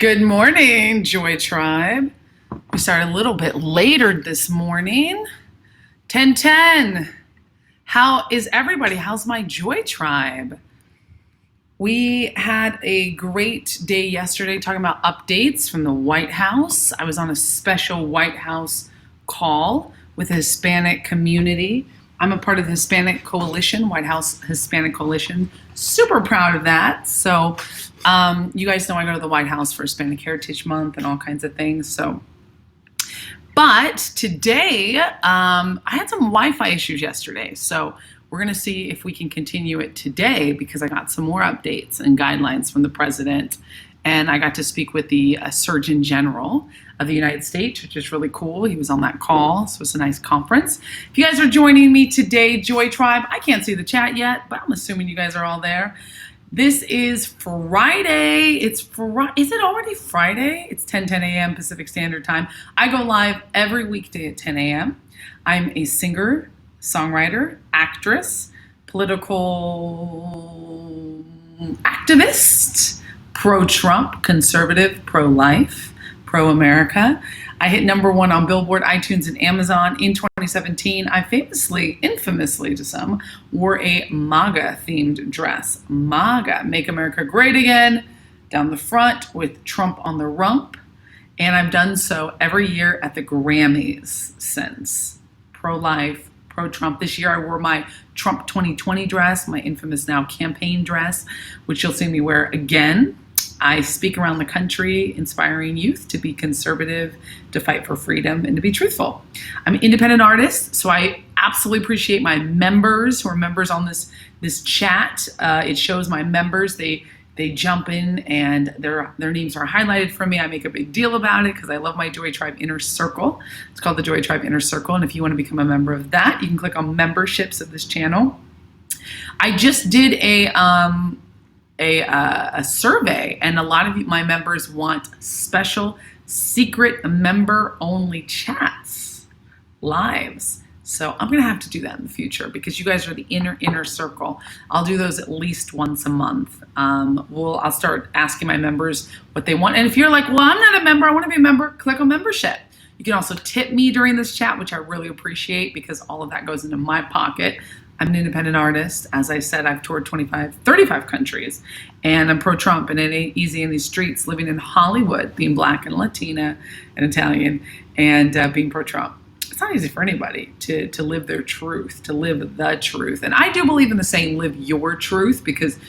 Good morning, Joy Tribe. We started a little bit later this morning. 10:10. How is everybody? How's my Joy Tribe? We had a great day yesterday talking about updates from the White House. I was on a special White House call with the Hispanic community. I'm a part of the Hispanic Coalition, White House Hispanic Coalition. Super proud of that. So you guys know I go to the White House for Hispanic Heritage Month and all kinds of things. But today, I had some Wi-Fi issues yesterday. So we're going to see if we can continue it today because I got some more updates and guidelines from the president. And I got to speak with the Surgeon General of the United States, which is really cool. He was on that call, so it's a nice conference. If you guys are joining me today, Joy Tribe, I can't see the chat yet, but I'm assuming you guys are all there. This is Friday. Is it already Friday? It's 10:10 a.m. Pacific Standard Time. I go live every weekday at 10 a.m. I'm a singer, songwriter, actress, political activist, pro-Trump, conservative, pro-life, pro-America. I hit #1 on Billboard, iTunes, and Amazon in 2017. I infamously to some, wore a MAGA-themed dress. MAGA, Make America Great Again, down the front with Trump on the rump. And I've done so every year at the Grammys since. Pro-life, pro-Trump. This year I wore my Trump 2020 dress, my infamous now campaign dress, which you'll see me wear again. I speak around the country, inspiring youth to be conservative, to fight for freedom, and to be truthful. I'm an independent artist, so I absolutely appreciate my members who are members on this chat. It shows my members. They jump in and their names are highlighted for me. I make a big deal about it because I love my Joy Tribe Inner Circle. It's called the Joy Tribe Inner Circle, and if you want to become a member of that, you can click on memberships of this channel. I just did a survey, and a lot of my members want special secret member only chats, lives. So I'm gonna have to do that in the future because you guys are the inner circle. I'll do those at least once a month. I'll start asking my members what they want. And if you're like, well, I'm not a member, I want to be a member, click on membership. You can also tip me during this chat, which I really appreciate because all of that goes into my pocket. I'm an independent artist. As I said, I've toured 35 countries, and I'm pro-Trump, and it ain't easy in these streets living in Hollywood, being Black and Latina and Italian, and being pro-Trump. It's not easy for anybody to live their truth, to live the truth. And I do believe in the saying, live your truth, because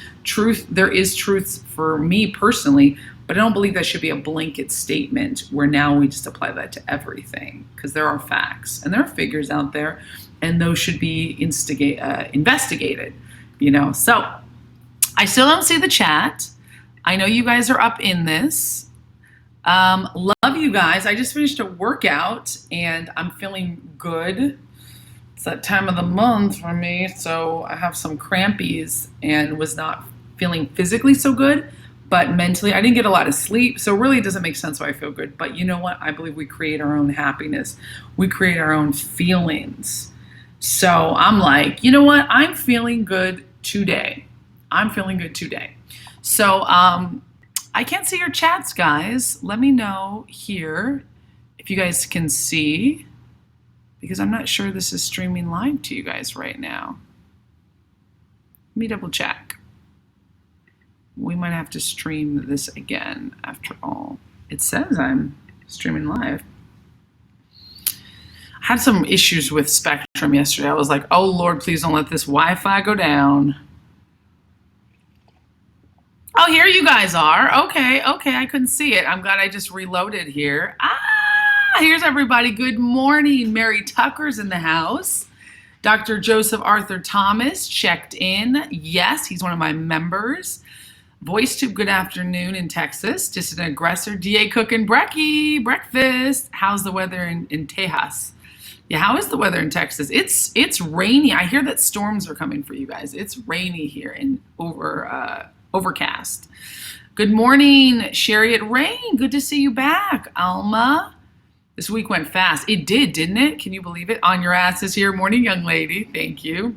there is truth for me personally, but I don't believe that should be a blanket statement where now we just apply that to everything, because there are facts and there are figures out there, and those should be investigated, So I still don't see the chat. I know you guys are up in this. Love you guys. I just finished a workout and I'm feeling good. It's that time of the month for me, so I have some crampies and was not feeling physically so good, but mentally I didn't get a lot of sleep, so really it doesn't make sense why I feel good. But you know what? I believe we create our own happiness. We create our own feelings. So I'm like, you know what? I'm feeling good today. So I can't see your chats, guys. Let me know here if you guys can see, because I'm not sure this is streaming live to you guys right now. Let me double check. We might have to stream this again after all. It says I'm streaming live. I had some issues with Spectrum yesterday. I was like, oh Lord, please don't let this Wi-Fi go down. Oh, here you guys are. Okay, I couldn't see it. I'm glad I just reloaded here. Here's everybody. Good morning. Mary Tucker's in the house. Dr. Joseph Arthur Thomas checked in. Yes, he's one of my members. VoiceTube, good afternoon in Texas. Dissident Aggressor, DA cooking breakfast. How's the weather in Tejas? Yeah, how is the weather in Texas? It's rainy. I hear that storms are coming for you guys. It's rainy here and overcast. Good morning, Chariot Rain. Good to see you back, Alma. This week went fast. It did, didn't it? Can you believe it? On your asses here. Morning, young lady. Thank you.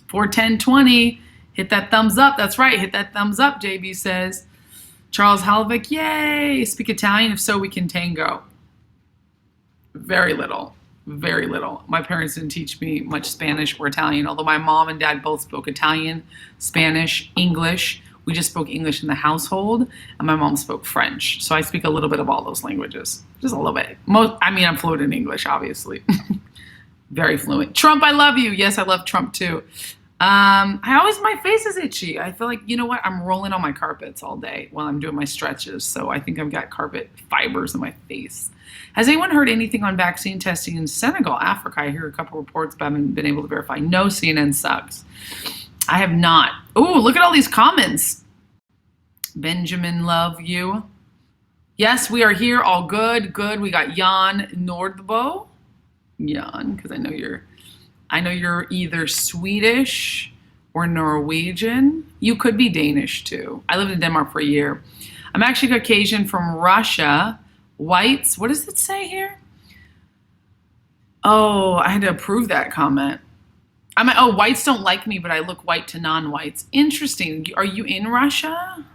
41020. Hit that thumbs up. That's right. Hit that thumbs up, JB says. Charles Halvick, yay! Speak Italian? If so, we can tango. Very little. Very little. My parents didn't teach me much Spanish or Italian, although my mom and dad both spoke Italian, Spanish, English. We just spoke English in the household, and my mom spoke French. So I speak a little bit of all those languages. Just a little bit. I'm fluent in English, obviously. Very fluent. Trump, I love you. Yes, I love Trump too. My face is itchy. I feel like, you know what? I'm rolling on my carpets all day while I'm doing my stretches. So I think I've got carpet fibers in my face. Has anyone heard anything on vaccine testing in Senegal, Africa? I hear a couple reports, but I haven't been able to verify. No, CNN sucks. I have not. Oh, look at all these comments. Benjamin, love you. Yes, we are here. All good. Good. We got Jan Nordbo. Jan, because I know you're either Swedish or Norwegian. You could be Danish too. I lived in Denmark for a year. I'm actually Caucasian from Russia. Whites, what does it say here? Oh, I had to approve that comment. Whites don't like me, but I look white to non-whites. Interesting. Are you in Russia?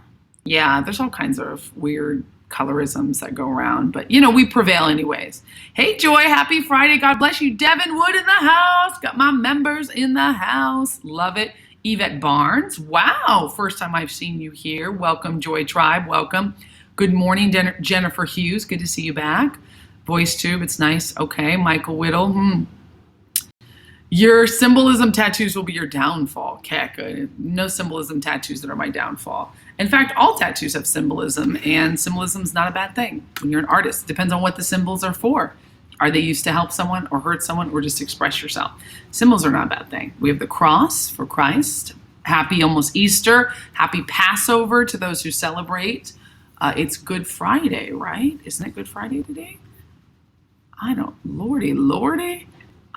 Yeah, there's all kinds of weird colorisms that go around, but we prevail anyways. Hey, Joy, happy Friday. God bless you. Devin Wood in the house. Got my members in the house. Love it. Yvette Barnes. Wow. First time I've seen you here. Welcome, Joy Tribe. Welcome. Good morning, Jennifer Hughes. Good to see you back. VoiceTube, it's nice. Okay, Michael Whittle. Your symbolism tattoos will be your downfall. Kaka. No symbolism tattoos that are my downfall. In fact, all tattoos have symbolism, and symbolism is not a bad thing when you're an artist. It depends on what the symbols are for. Are they used to help someone or hurt someone or just express yourself? Symbols are not a bad thing. We have the cross for Christ. Happy almost Easter. Happy Passover to those who celebrate. It's Good Friday, right? Isn't it Good Friday today? Lordy.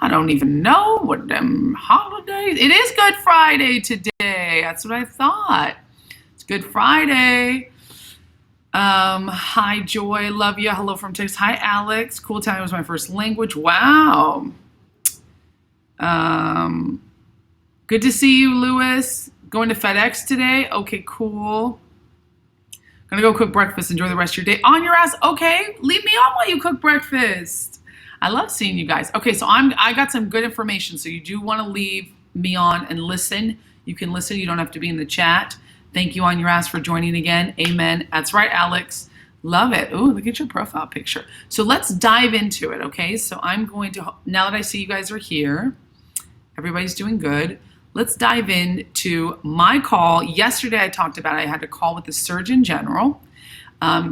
I don't even know what them holidays. It is Good Friday today. That's what I thought. It's Good Friday. Hi, Joy. Love you. Hello from Texas. Hi, Alex. Cool Italian was my first language. Wow. Good to see you, Lewis. Going to FedEx today? Okay, cool. Gonna go cook breakfast. Enjoy the rest of your day. On your ass. Okay, leave me on while you cook breakfast. I love seeing you guys. Okay, so I got some good information. So you do want to leave me on and listen. You can listen. You don't have to be in the chat. Thank you, On Your Ass, for joining again. Amen. That's right, Alex. Love it. Ooh, look at your profile picture. So let's dive into it, okay? So I'm going to, now that I see you guys are here, everybody's doing good. Let's dive into my call. Yesterday I talked about I had a call with the Surgeon General.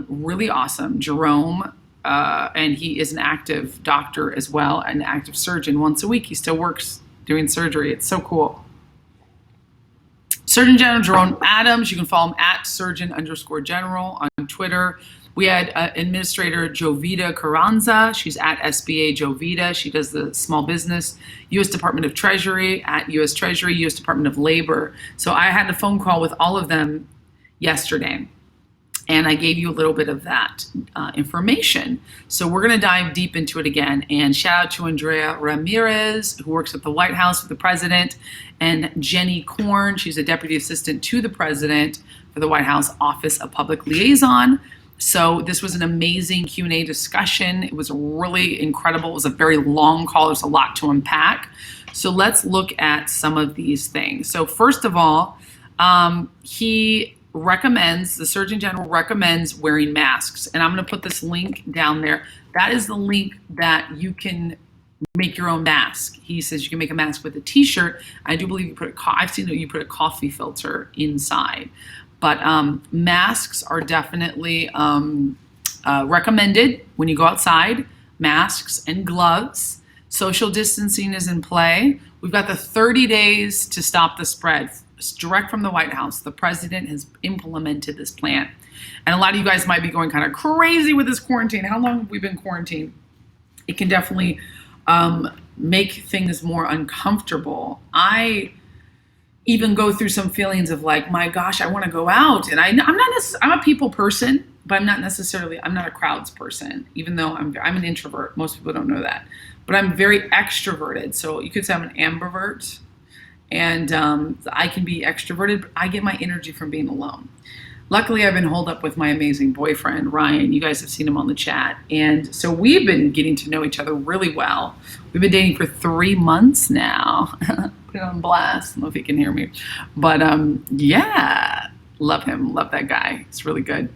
Really awesome, Jerome. And he is an active doctor as well, an active surgeon once a week. He still works doing surgery. It's so cool. Surgeon General Jerome Adams. You can follow him at surgeon_general on Twitter. We had Administrator Jovita Carranza. She's at SBA Jovita. She does the small business. U.S. Department of Treasury at U.S. Treasury, U.S. Department of Labor. So I had a phone call with all of them yesterday. And I gave you a little bit of that information. So we're going to dive deep into it again. And shout out to Andrea Ramirez, who works at the White House with the president, and Jenny Korn. She's a deputy assistant to the president for the White House Office of Public Liaison. So this was an amazing Q&A discussion. It was really incredible. It was a very long call. There's a lot to unpack. So let's look at some of these things. So first of all, the Surgeon General recommends wearing masks. And I'm going to put this link down there. That is the link that you can make your own mask. He says you can make a mask with a t-shirt. I do believe I've seen that you put a coffee filter inside. But masks are definitely recommended when you go outside. Masks and gloves. Social distancing is in play. We've got the 30 days to stop the spread. It's direct from the White House. The president has implemented this plan. And a lot of you guys might be going kind of crazy with this quarantine. How long have we been quarantined? It can definitely make things more uncomfortable. I even go through some feelings of like, my gosh, I want to go out. And I'm a people person, but I'm not a crowds person, even though I'm an introvert. Most people don't know that. But I'm very extroverted. So you could say I'm an ambivert. And I can be extroverted, but I get my energy from being alone. Luckily, I've been holed up with my amazing boyfriend, Ryan. You guys have seen him on the chat. And so we've been getting to know each other really well. We've been dating for 3 months now. Put it on blast. I don't know if he can hear me. But yeah, love him. Love that guy. It's really good.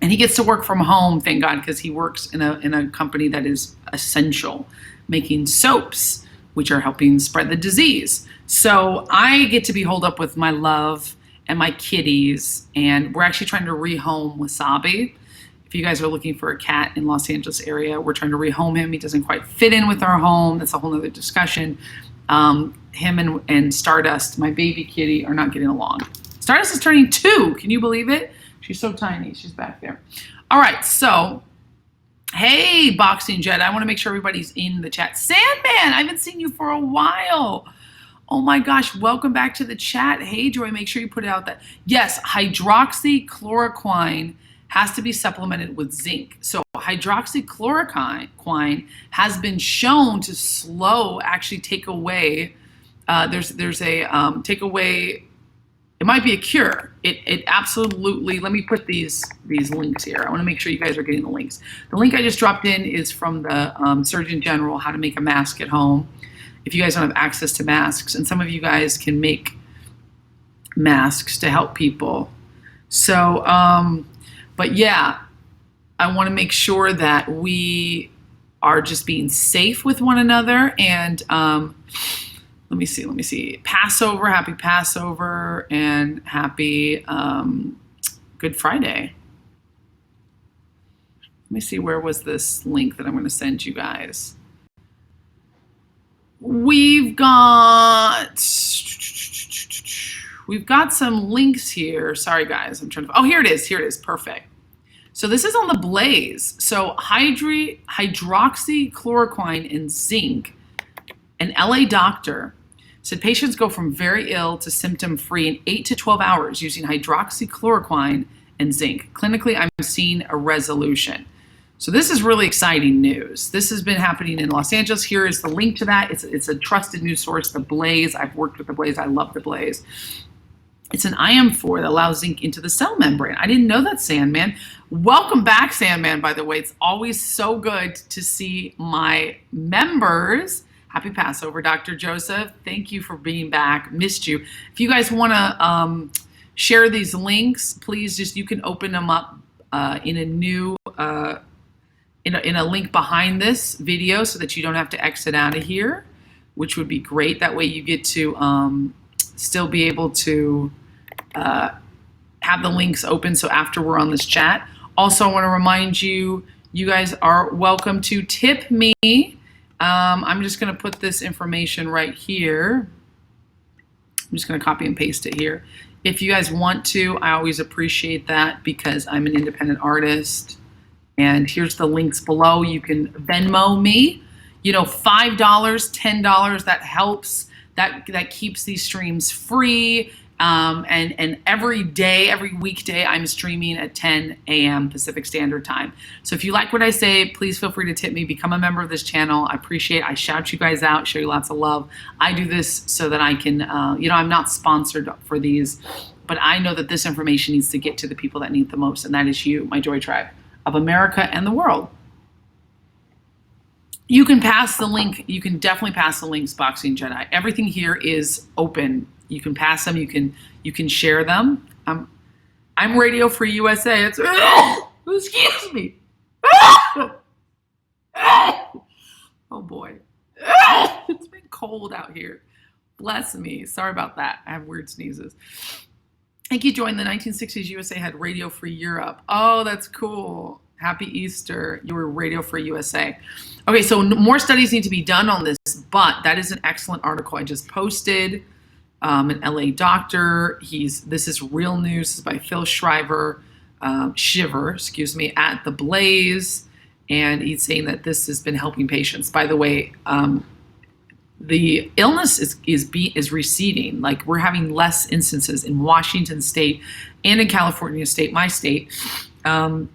And he gets to work from home, thank God, because he works in a company that is essential, making soaps, which are helping spread the disease. So I get to be holed up with my love and my kitties, and we're actually trying to rehome Wasabi. If you guys are looking for a cat in Los Angeles area, we're trying to rehome him. He doesn't quite fit in with our home. That's a whole nother discussion. Him and Stardust, my baby kitty, are not getting along. Stardust is turning 2. Can you believe it? She's so tiny. She's back there. All right, so hey, Boxing Jet. I want to make sure everybody's in the chat. Sandman, I haven't seen you for a while. Oh my gosh, welcome back to the chat. Hey, Joy, make sure you put it out that. Yes, hydroxychloroquine has to be supplemented with zinc. So hydroxychloroquine has been shown to actually take away, there's a take away, it might be a cure. It absolutely, let me put these links here. I want to make sure you guys are getting the links. The link I just dropped in is from the Surgeon General, how to make a mask at home. If you guys don't have access to masks, and some of you guys can make masks to help people. So, but yeah, I want to make sure that we are just being safe with one another. And let me see. Passover, happy Passover, and happy Good Friday. Let me see, where was this link that I'm going to send you guys? We've got some links here. Sorry, guys. I'm trying to. Oh, here it is. Here it is. Perfect. So this is on the Blaze. So hydroxychloroquine and zinc. An LA doctor said patients go from very ill to symptom-free in 8 to 12 hours using hydroxychloroquine and zinc. Clinically, I'm seeing a resolution. So this is really exciting news. This has been happening in Los Angeles. Here is the link to that. It's a trusted news source, the Blaze. I've worked with the Blaze. I love the Blaze. It's an IM4 that allows zinc into the cell membrane. I didn't know that, Sandman. Welcome back, Sandman, by the way. It's always so good to see my members. Happy Passover, Dr. Joseph. Thank you for being back. Missed you. If you guys want to share these links, please you can open them up in a new in a link behind this video so that you don't have to exit out of here, which would be great. That way you get to still be able to have the links open so after we're on this chat. Also, I want to remind you, you guys are welcome to tip me. I'm just going to put this information right here. I'm just going to copy and paste it here. If you guys want to, I always appreciate that because I'm an independent artist. And here's the links below. You can Venmo me, $5, $10, that helps. That keeps these streams free. And every day, every weekday, I'm streaming at 10 a.m. Pacific Standard Time. So if you like what I say, please feel free to tip me, become a member of this channel. I appreciate it. I shout you guys out, show you lots of love. I do this so that I can, I'm not sponsored for these, but I know that this information needs to get to the people that need it the most, and that is you, my Joy Tribe of America and the world. You can pass the link. You can definitely pass the links, Boxing Jedi. Everything here is open. You can pass them. You can share them. I'm Radio Free USA. It's excuse me. Oh boy, it's been cold out here. Bless me. Sorry about that. I have weird sneezes. Thank you, joined the 1960s USA had Radio Free Europe. Oh, that's cool. Happy Easter. You were Radio Free USA. Okay, so more studies need to be done on this, but that is an excellent article I just posted. An LA doctor. This is real news. This is by Phil Shiver, at the Blaze, and he's saying that this has been helping patients. By the way, the illness is receding. Like, we're having less instances in Washington State and in California State, my state,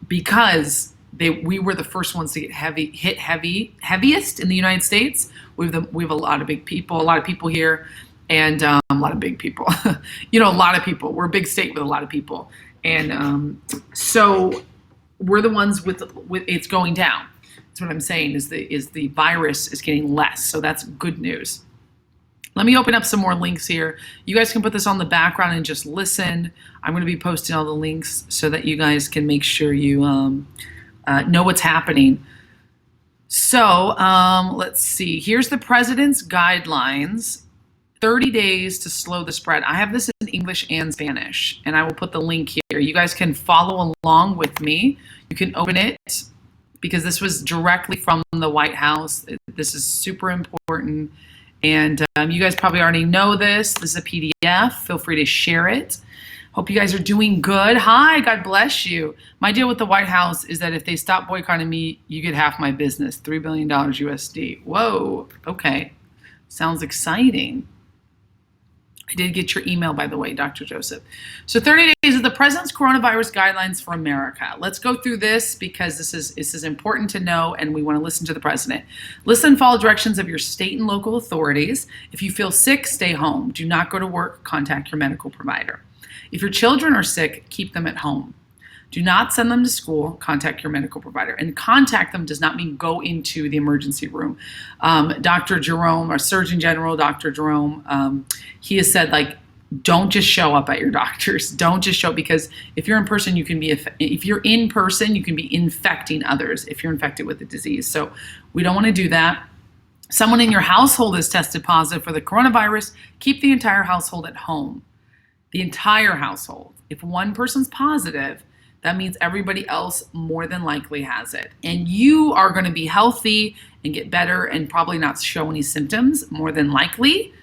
because we were the first ones to get heaviest in the United States. We have a lot of big people, a lot of people here, and a lot of big people. A lot of people. We're a big state with a lot of people. And so we're the ones with it's going down. That's what I'm saying is the virus is getting less. So that's good news. Let me open up some more links here. You guys can put this on the background and just listen. I'm going to be posting all the links so that you guys can make sure you know what's happening. So let's see. Here's the president's guidelines. 30 days to slow the spread. I have this in English and Spanish, and I will put the link here. You guys can follow along with me. You can open it because this was directly from the White House. This is super important. And you guys probably already know this. This is a PDF. Feel free to share it. Hope you guys are doing good. Hi, God bless you. My deal with the White House is that if they stop boycotting me, you get half my business, $3 billion USD. Whoa, okay. Sounds exciting. I did get your email, by the way, Dr. Joseph. So 30 days of the president's coronavirus guidelines for America. Let's go through this because this is important to know, and we want to listen to the president. Listen and follow directions of your state and local authorities. If you feel sick, stay home. Do not go to work. Contact your medical provider. If your children are sick, keep them at home. Do not send them to school. Contact your medical provider. And contact them does not mean go into the emergency room. Dr. Jerome, our Surgeon General, Dr. Jerome, he has said, like, don't just show up at your doctor's. Don't just show up, because if you're in person, you can be infecting others if you're infected with the disease. So we don't want to do that. Someone in your household is tested positive for the coronavirus. Keep the entire household at home. The entire household. If one person's positive, that means everybody else more than likely has it. And you are going to be healthy and get better and probably not show any symptoms, more than likely.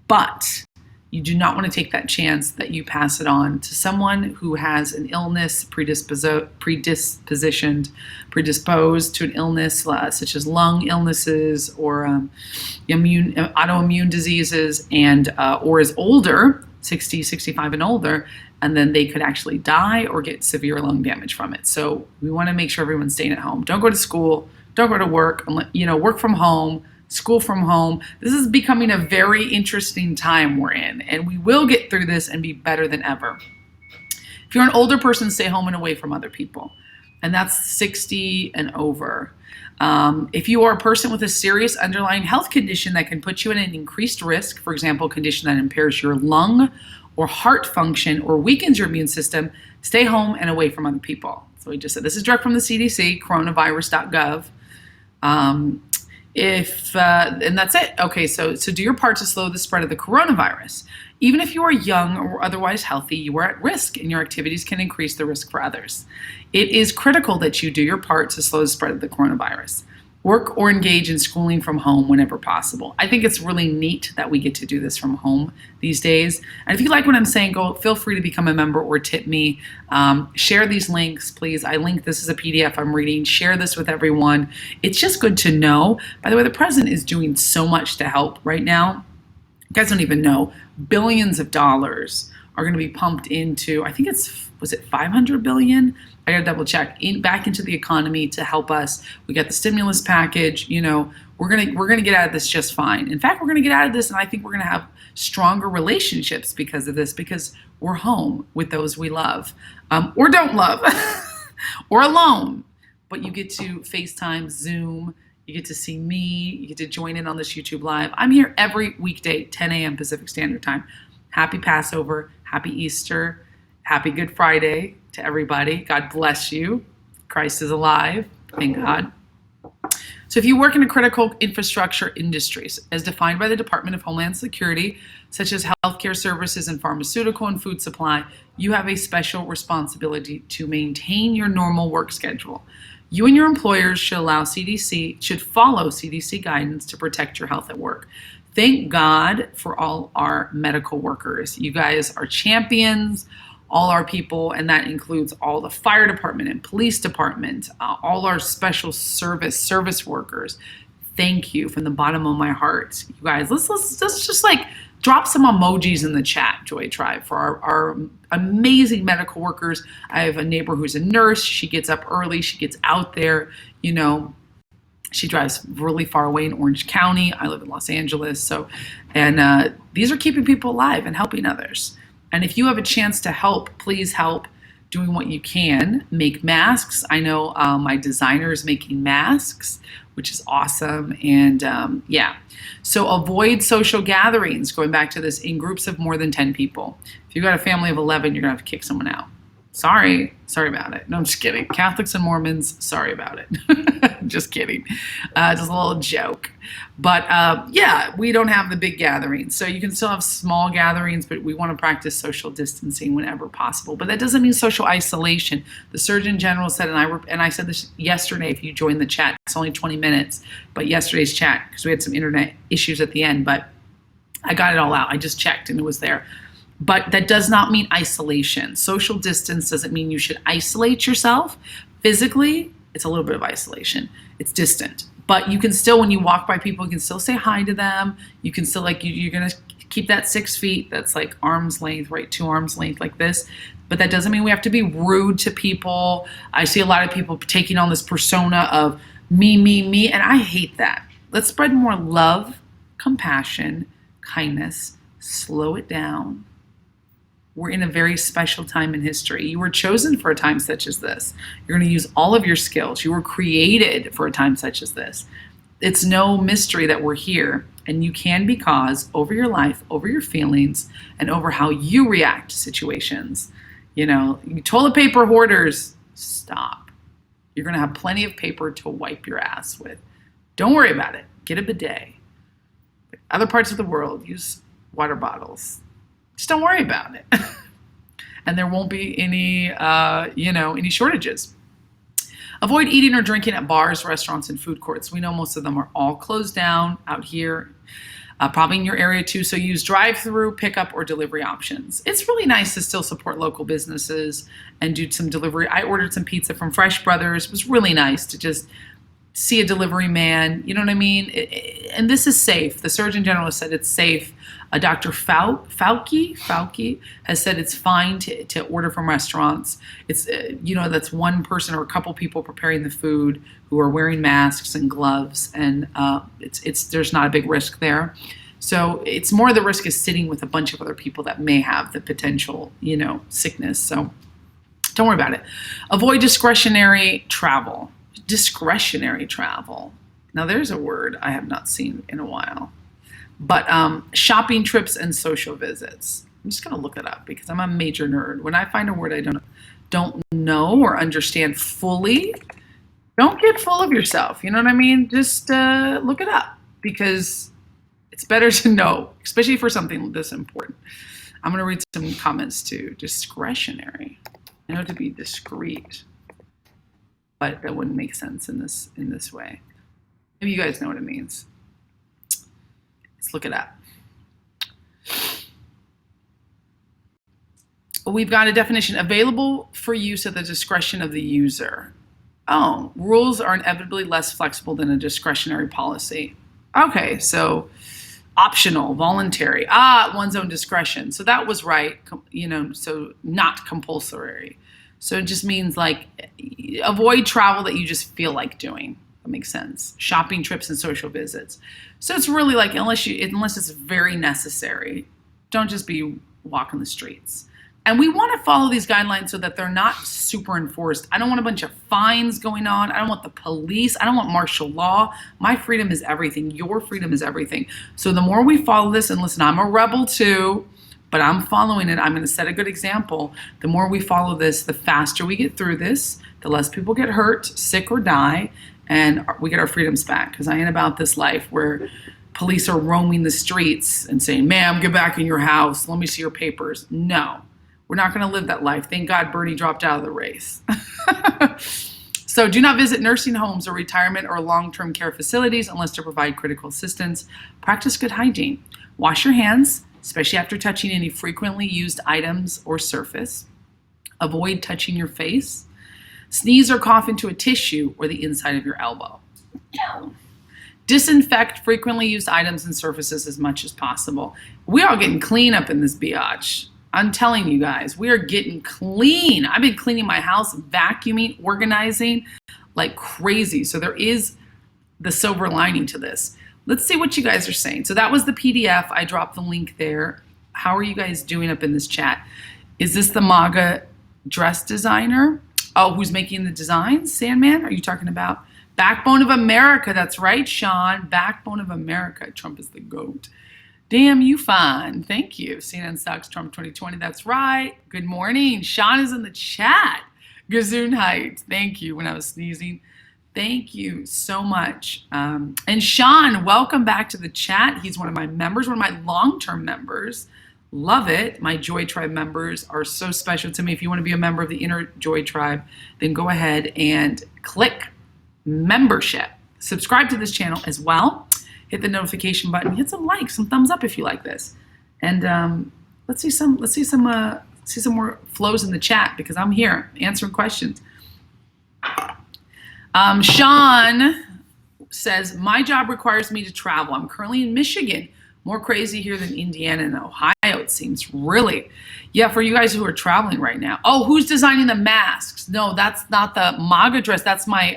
But you do not want to take that chance that you pass it on to someone who has an illness, predisposed to an illness such as lung illnesses or autoimmune diseases, and or is older, 60, 65 and older, and then they could actually die or get severe lung damage from it. So we want to make sure everyone's staying at home. Don't go to school. Don't go to work. Work from home, school from home. This is becoming a very interesting time we're in, and we will get through this and be better than ever. If you're an older person, stay home and away from other people, and that's 60 and over. If you are a person with a serious underlying health condition that can put you at an increased risk, for example, a condition that impairs your lung or heart function or weakens your immune system, stay home and away from other people. So we just said this is direct from the CDC, coronavirus.gov. And that's it. Okay, so do your part to slow the spread of the coronavirus. Even if you are young or otherwise healthy, you are at risk, and your activities can increase the risk for others. It is critical that you do your part to slow the spread of the coronavirus. Work or engage in schooling from home whenever possible. I think it's really neat that we get to do this from home these days. And if you like what I'm saying, feel free to become a member or tip me. Share these links, please. I link this as a PDF I'm reading. Share this with everyone. It's just good to know. By the way, the president is doing so much to help right now. You guys don't even know. Billions of dollars are going to be pumped into, I think was it 500 billion? I got to double check, back into the economy to help us. We got the stimulus package. We're gonna get out of this just fine. In fact, we're gonna get out of this, and I think we're gonna have stronger relationships because of this, because we're home with those we love, or don't love, or alone. But you get to FaceTime, Zoom. You get to see me. You get to join in on this YouTube Live. I'm here every weekday, 10 a.m. Pacific Standard Time. Happy Passover. Happy Easter. Happy Good Friday to everybody. God bless you. Christ is alive. Thank God. So if you work in a critical infrastructure industries as defined by the Department of Homeland Security, such as healthcare services and pharmaceutical and food supply, you have a special responsibility to maintain your normal work schedule. You and your employers should follow CDC guidance to protect your health at work. Thank God for all our medical workers. You guys are champions. All our people, and that includes all the fire department and police department, all our special service workers. Thank you from the bottom of my heart. You guys, let's just like drop some emojis in the chat, Joy Tribe, for our amazing medical workers. I have a neighbor who's a nurse. She gets up early. She gets out there, she drives really far away in Orange County. I live in Los Angeles. These are keeping people alive and helping others. And if you have a chance to help, please help. doing what you can. Make masks. I know my designer is making masks, which is awesome. And yeah, so avoid social gatherings, going back to this, in groups of more than 10 people. If you've got a family of 11, you're gonna have to kick someone out. Sorry about it. No, I'm just kidding. Catholics and Mormons, sorry about it. Just kidding. Just a little joke. But yeah, we don't have the big gatherings. So you can still have small gatherings, but we want to practice social distancing whenever possible. But that doesn't mean social isolation. The Surgeon General said, and I said this yesterday, if you join the chat, it's only 20 minutes, but yesterday's chat, because we had some internet issues at the end, but I got it all out. I just checked and it was there. But that does not mean isolation. Social distance doesn't mean you should isolate yourself. Physically, it's a little bit of isolation. It's distant. But you can still, when you walk by people, you can still say hi to them. You can still, like, you're going to keep that 6 feet. That's like arm's length, right? 2 arms length like this. But that doesn't mean we have to be rude to people. I see a lot of people taking on this persona of me. And I hate that. Let's spread more love, compassion, kindness, slow it down. We're in a very special time in history. You were chosen for a time such as this. You're going to use all of your skills. You were created for a time such as this. It's no mystery that we're here, and you can be cause over your life, over your feelings, and over how you react to situations. You know, toilet paper hoarders, stop. You're going to have plenty of paper to wipe your ass with. Don't worry about it. Get a bidet. Other parts of the world use water bottles. Just don't worry about it. And there won't be any, any shortages. Avoid eating or drinking at bars, restaurants, and food courts. We know most of them are all closed down out here, probably in your area too. So use drive-through, pickup, or delivery options. It's really nice to still support local businesses and do some delivery. I ordered some pizza from Fresh Brothers. It was really nice to just see a delivery man, you know what I mean? And this is safe. The Surgeon General has said it's safe. Dr. Fauci has said it's fine to order from restaurants. It's, that's one person or a couple people preparing the food who are wearing masks and gloves, and there's not a big risk there. So it's more the risk is sitting with a bunch of other people that may have the potential, sickness. So don't worry about it. Avoid discretionary travel. Now there's a word I have not seen in a while. But shopping trips and social visits. I'm just going to look it up because I'm a major nerd. When I find a word I don't know or understand fully, don't get full of yourself. You know what I mean? Just look it up because it's better to know, especially for something this important. I'm going to read some comments too. Discretionary. I know to be discreet, but that wouldn't make sense in this way. Maybe you guys know what it means. Let's look it up. We've got a definition: available for use at the discretion of the user. Oh, rules are inevitably less flexible than a discretionary policy. Okay, so optional, voluntary, at one's own discretion. So that was right, so not compulsory. So it just means like avoid travel that you just feel like doing. That makes sense. Shopping trips and social visits. So it's really like unless it's very necessary, don't just be walking the streets. And we want to follow these guidelines so that they're not super enforced. I don't want a bunch of fines going on. I don't want the police. I don't want martial law. My freedom is everything. Your freedom is everything. So the more we follow this, and listen, I'm a rebel too, but I'm following it. I'm going to set a good example. The more we follow this, the faster we get through this, the less people get hurt, sick, or die, and we get our freedoms back. Because I ain't about this life where police are roaming the streets and saying, ma'am, get back in your house. Let me see your papers. No, we're not going to live that life. Thank God Bernie dropped out of the race. So do not visit nursing homes or retirement or long-term care facilities unless to provide critical assistance. Practice good hygiene. Wash your hands, especially after touching any frequently used items or surface. Avoid touching your face. Sneeze or cough into a tissue or the inside of your elbow. Disinfect frequently used items and surfaces as much as possible. We are getting clean up in this biatch. I'm telling you guys, we are getting clean. I've been cleaning my house, vacuuming, organizing like crazy. So there is the silver lining to this. Let's see what you guys are saying. So that was the PDF. I dropped the link there. How are you guys doing up in this chat? Is this the MAGA dress designer. Oh, who's making the designs? Sandman? Are you talking about? Backbone of America. That's right, Sean. Backbone of America. Trump is the GOAT. Damn, you fine. Thank you. CNN stocks Trump 2020. That's right. Good morning. Sean is in the chat. Gesundheit. Thank you when I was sneezing. Thank you so much. And Sean, welcome back to the chat. He's one of my members, one of my long-term members. Love it. My Joy Tribe members are so special to me. If you want to be a member of the Inner Joy Tribe, then go ahead and click membership. Subscribe to this channel as well. Hit the notification button. Hit some likes, some thumbs up if you like this. And let's see some more flows in the chat because I'm here answering questions. Sean says, my job requires me to travel. I'm currently in Michigan. More crazy here than Indiana and Ohio, it seems. Really? Yeah, for you guys who are traveling right now. Oh, who's designing the masks? No, that's not the MAGA dress. That's my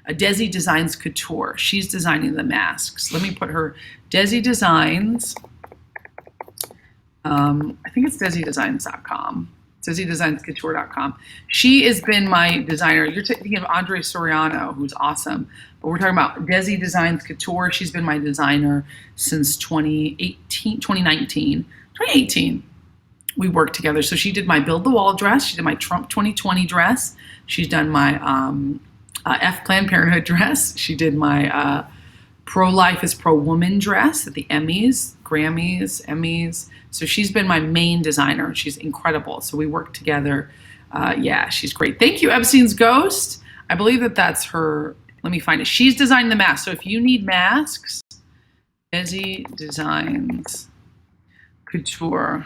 Desi Designs Couture. She's designing the masks. Let me put her Desi Designs. I think it's DesiDesigns.com. DesiDesignsCouture.com. She has been my designer. You're thinking of Andre Soriano, who's awesome. But we're talking about Desi Designs Couture. She's been my designer since 2018. We worked together. So she did my Build the Wall dress. She did my Trump 2020 dress. She's done my Planned Parenthood dress. She did my Pro-Life is Pro-Woman dress at the Emmys, Grammys, Emmys. So she's been my main designer. She's incredible. So we work together. Yeah, she's great. Thank you, Epstein's Ghost. I believe that that's her. Let me find it. She's designed the mask. So if you need masks, Desi Designs Couture.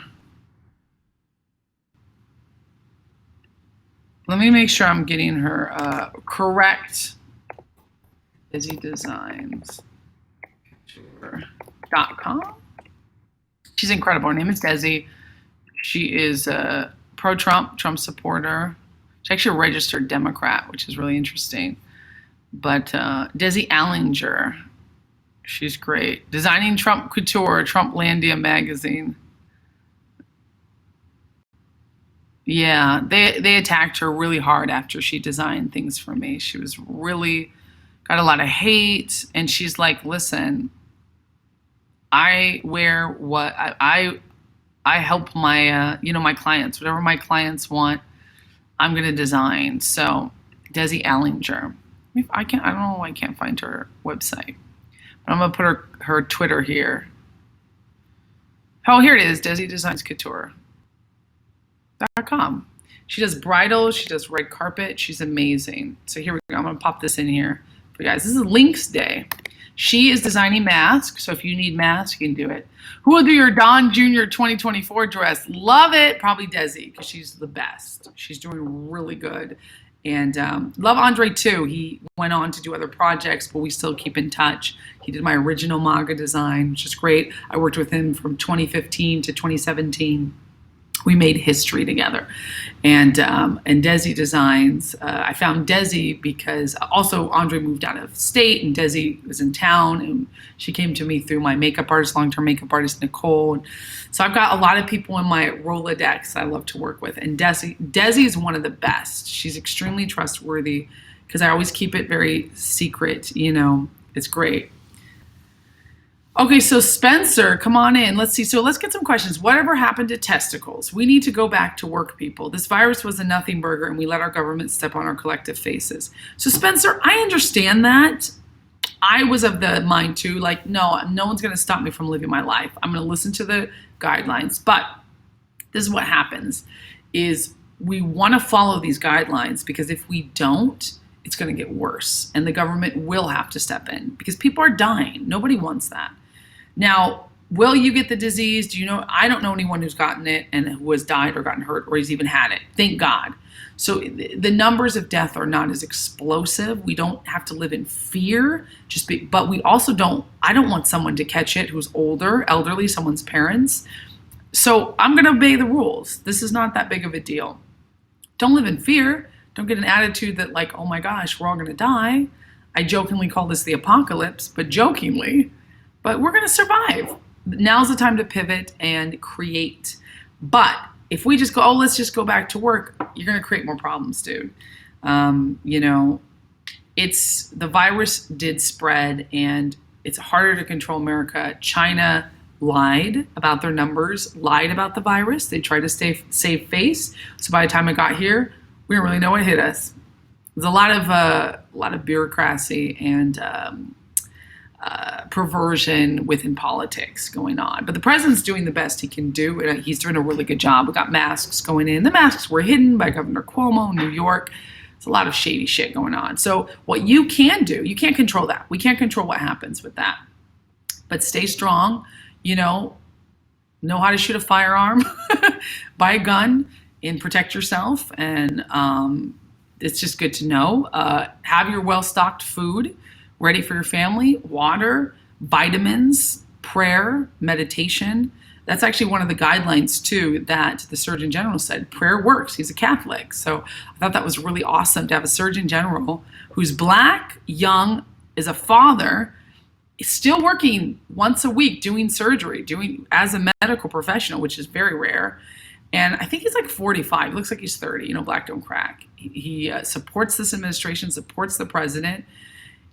Let me make sure I'm getting her correct. Desi Designs Couture.com. She's incredible. Her name is Desi. She is a pro-Trump, Trump supporter. She's actually a registered Democrat, which is really interesting. But Desi Allinger, she's great. Designing Trump Couture, Trumplandia magazine. Yeah, they attacked her really hard after she designed things for me. She was really got a lot of hate, and she's like, listen, I wear what I help my my clients, whatever my clients want, I'm gonna design. So Desi Allinger. I don't know why I can't find her website, but I'm gonna put her Twitter here. Oh, here it is, Desi Designs Couture.com. She does bridal, she does red carpet, she's amazing. So here we go. I'm gonna pop this in here for you guys. This is Links Day. She is designing masks, so if you need masks, you can do it. Who will do your Don Jr. 2024 dress? Love it. Probably Desi, because she's the best. She's doing really good. And love Andre, too. He went on to do other projects, but we still keep in touch. He did my original MAGA design, which is great. I worked with him from 2015 to 2017. We made history together. And Desi Designs, I found Desi because also Andre moved out of state and Desi was in town, and she came to me through my makeup artist, long-term makeup artist, Nicole. And so I've got a lot of people in my Rolodex I love to work with. And Desi is one of the best. She's extremely trustworthy because I always keep it very secret, it's great. Okay, so Spencer, come on in. Let's see. So let's get some questions. Whatever happened to testicles? We need to go back to work, people. This virus was a nothing burger, and we let our government step on our collective faces. So Spencer, I understand that. I was of the mind too, like, no one's going to stop me from living my life. I'm going to listen to the guidelines. But this is what happens, is we want to follow these guidelines because if we don't, it's going to get worse. And the government will have to step in because people are dying. Nobody wants that. Now, will you get the disease? I don't know anyone who's gotten it and who has died or gotten hurt or has even had it. Thank God. So the numbers of death are not as explosive. We don't have to live in fear. But we also I don't want someone to catch it who's older, elderly, someone's parents. So I'm going to obey the rules. This is not that big of a deal. Don't live in fear. Don't get an attitude that like, oh my gosh, we're all going to die. I jokingly call this the apocalypse, but jokingly. But we're going to survive. Now's the time to pivot and create. But if we just go, oh, let's just go back to work, you're going to create more problems, dude. You know, the virus did spread, and it's harder to control America. China lied about their numbers, lied about the virus. They tried to save face. So by the time it got here, we didn't really know what hit us. There's a lot of bureaucracy and perversion within politics going on. But the president's doing the best he can do, and he's doing a really good job. We got masks going in. The masks were hidden by Governor Cuomo in New York. It's a lot of shady shit going on. So what you can do, you can't control that. We can't control what happens with that. But stay strong. You know how to shoot a firearm, buy a gun, and protect yourself. And it's just good to know. Have your well-stocked food ready for your family, water, vitamins, prayer, meditation. That's actually one of the guidelines, too, that the Surgeon General said. Prayer works. He's a Catholic. So I thought that was really awesome to have a Surgeon General who's Black, young, is a father, still working once a week, doing surgery, doing as a medical professional, which is very rare. And I think he's like 45. He looks like he's 30. Black don't crack. He supports this administration, supports the president.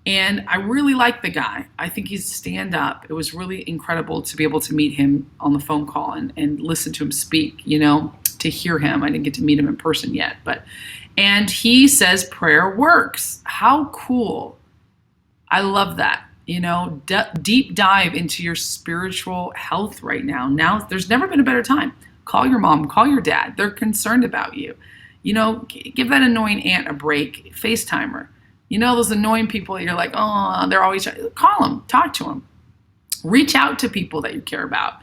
And I really like the guy. I think he's stand up. It was really incredible to be able to meet him on the phone call and listen to him speak, to hear him. I didn't get to meet him in person yet. And he says prayer works. How cool. I love that. Deep dive into your spiritual health right now. Now, there's never been a better time. Call your mom, call your dad. They're concerned about you. Give that annoying aunt a break. FaceTime her. Those annoying people, you're like, oh, they're always trying. Call them, talk to them. Reach out to people that you care about.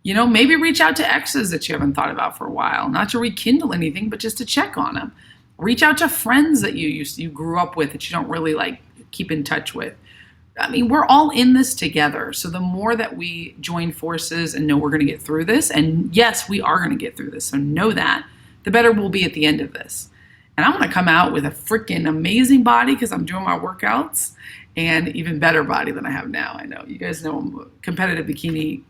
Maybe reach out to exes that you haven't thought about for a while. Not to rekindle anything, but just to check on them. Reach out to friends that you grew up with that you don't really keep in touch with. I mean, we're all in this together. So the more that we join forces and know we're going to get through this, and yes, we are going to get through this, so know that, the better we'll be at the end of this. And I'm going to come out with a freaking amazing body because I'm doing my workouts, and even better body than I have now. I know you guys know I'm a competitive bikini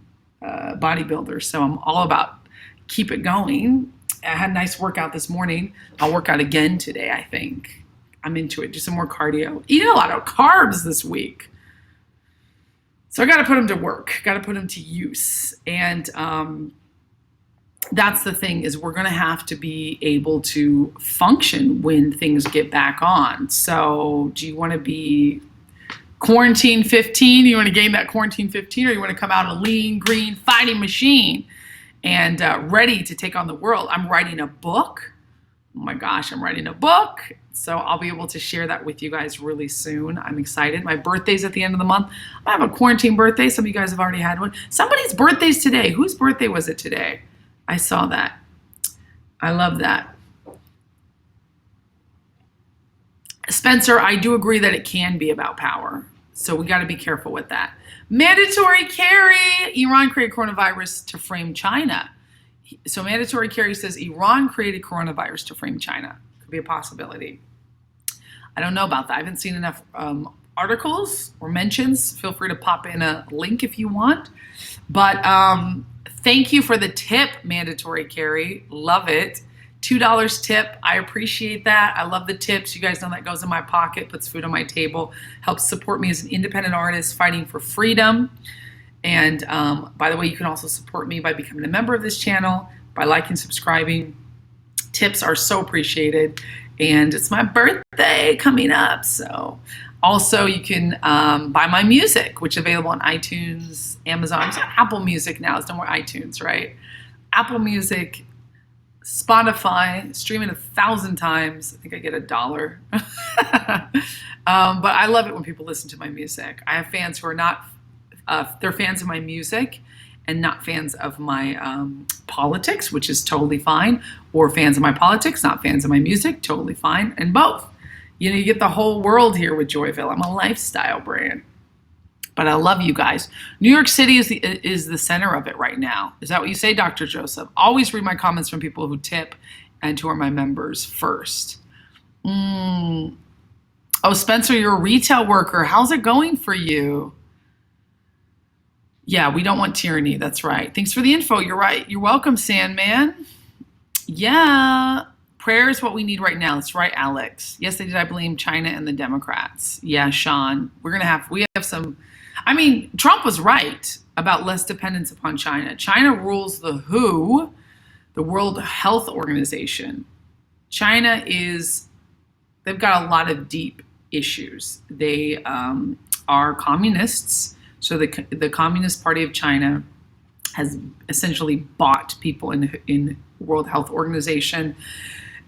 bodybuilder, so I'm all about keep it going. I had a nice workout this morning. I'll work out again today, I think. I'm into it. Do some more cardio. Eat a lot of carbs this week. So I got to put them to work, got to put them to use. And that's the thing, is we're going to have to be able to function when things get back on. So do you want to be quarantine 15? You want to gain that quarantine 15, or you want to come out a lean, green fighting machine and ready to take on the world? I'm writing a book. Oh my gosh, I'm writing a book. So I'll be able to share that with you guys really soon. I'm excited. My birthday's at the end of the month. I have a quarantine birthday. Some of you guys have already had one. Somebody's birthday's today. Whose birthday was it today? I saw that. I love that. Spencer, I do agree that it can be about power. So we got to be careful with that. Mandatory carry. Iran created coronavirus to frame China. So mandatory carry says Iran created coronavirus to frame China. Could be a possibility. I don't know about that. I haven't seen enough articles or mentions. Feel free to pop in a link if you want. But thank you for the tip, mandatory carry. Love it. $2 tip. I appreciate that. I love the tips. You guys know that goes in my pocket, puts food on my table, helps support me as an independent artist fighting for freedom. And by the way, you can also support me by becoming a member of this channel, by liking, subscribing. Tips are so appreciated. And it's my birthday coming up. So also you can buy my music, which is available on iTunes, Amazon. It's Apple Music now. It's no more iTunes, right? Apple Music, Spotify, streaming 1,000 times. I think I get $1. But I love it when people listen to my music. I have fans who are not they're fans of my music and not fans of my politics, which is totally fine, or fans of my politics, not fans of my music, totally fine, and both. You get the whole world here with Joyvilla. I'm a lifestyle brand. But I love you guys. New York City is the center of it right now. Is that what you say, Dr. Joseph? Always read my comments from people who tip and who are my members first. Oh, Spencer, you're a retail worker. How's it going for you? Yeah, we don't want tyranny. That's right. Thanks for the info. You're right. You're welcome, Sandman. Yeah, prayer is what we need right now. That's right, Alex. Yes, they did. I blame China and the Democrats. Yeah, Sean. We have some. I mean, Trump was right about less dependence upon China. China rules the WHO, the World Health Organization. China is, they've got a lot of deep issues. They are communists. So the Communist Party of China has essentially bought people in World Health Organization.